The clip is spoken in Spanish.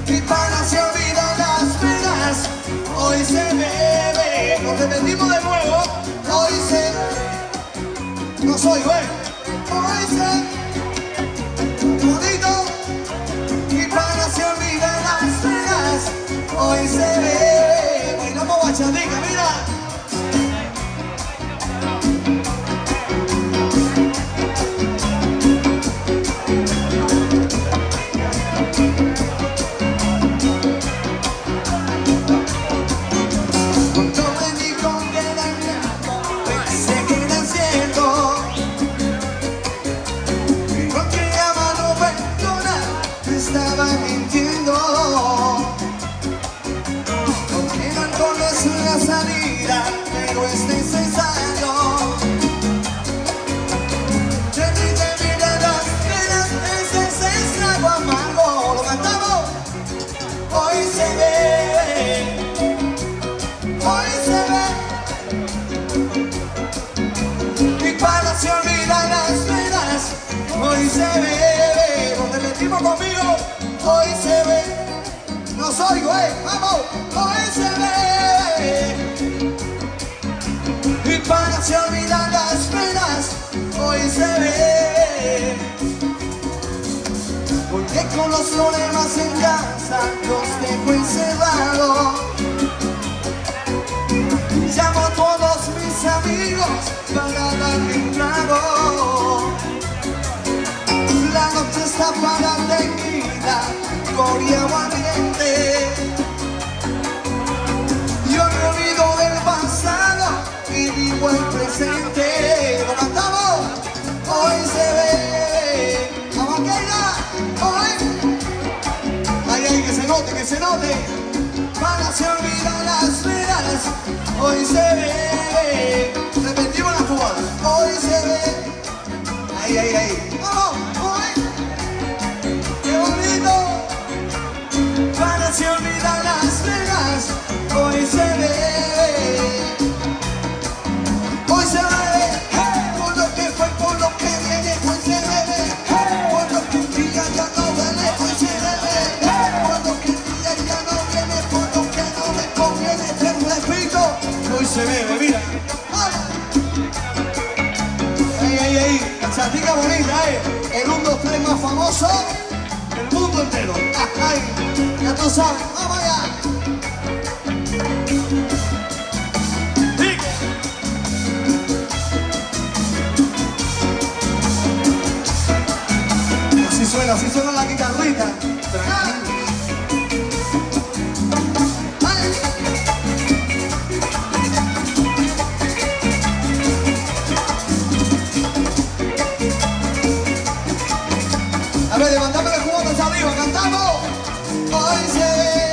Mi pana se olvida las penas, hoy se bebe. Lo repetimos de nuevo, hoy se... No soy, güey. Hoy se... Bonito. Mi pana se olvida las penas, hoy se bebe. Bailamos bachatica, mira. Estaba mintiendo, porque el alcohol no es una salida, pero es necesario. Te mira las penas, ese es trago amargo. Lo cantamos, hoy se ve, hoy se ve. Mi pana se olvida las penas, hoy se ve. Lo repetimos conmigo. Hoy se ve, no soy güey, vamos, hoy se ve. Mi pana se olvida las penas, hoy se ve. Porque con los problemas en casa los dejo encerrados. Llamo a todos mis amigos para darme un trago. La noche está para tequila, gloria valiente. Yo me olvido del pasado y vivo el presente. ¿Lo cantamos? Hoy se ve. ¿Vamos a hoy? Ay, ay, que se note, que se note. Para se olvidan las penas, hoy se ve. Repetimos la jugada. Hoy se ve. Ay, ay, ay. ¡Vamos! Se olvidan las penas, hoy se ve, hoy se ve, por lo que fue, por lo que viene, hoy se bebe, por lo que un día ya no duele, hoy se bebe, por lo que un día ya no viene, por lo que no me conviene, te repito, hoy se bebe, mira. Ey, ey, ey, la chatica bonita, el 1, 2, 3 más famoso del mundo entero. Ay, ya tú sabes, vamos allá. Sí. Así suena la guitarrita. A ver, levantame el jugo de arriba, cantamos. Hoy se ve.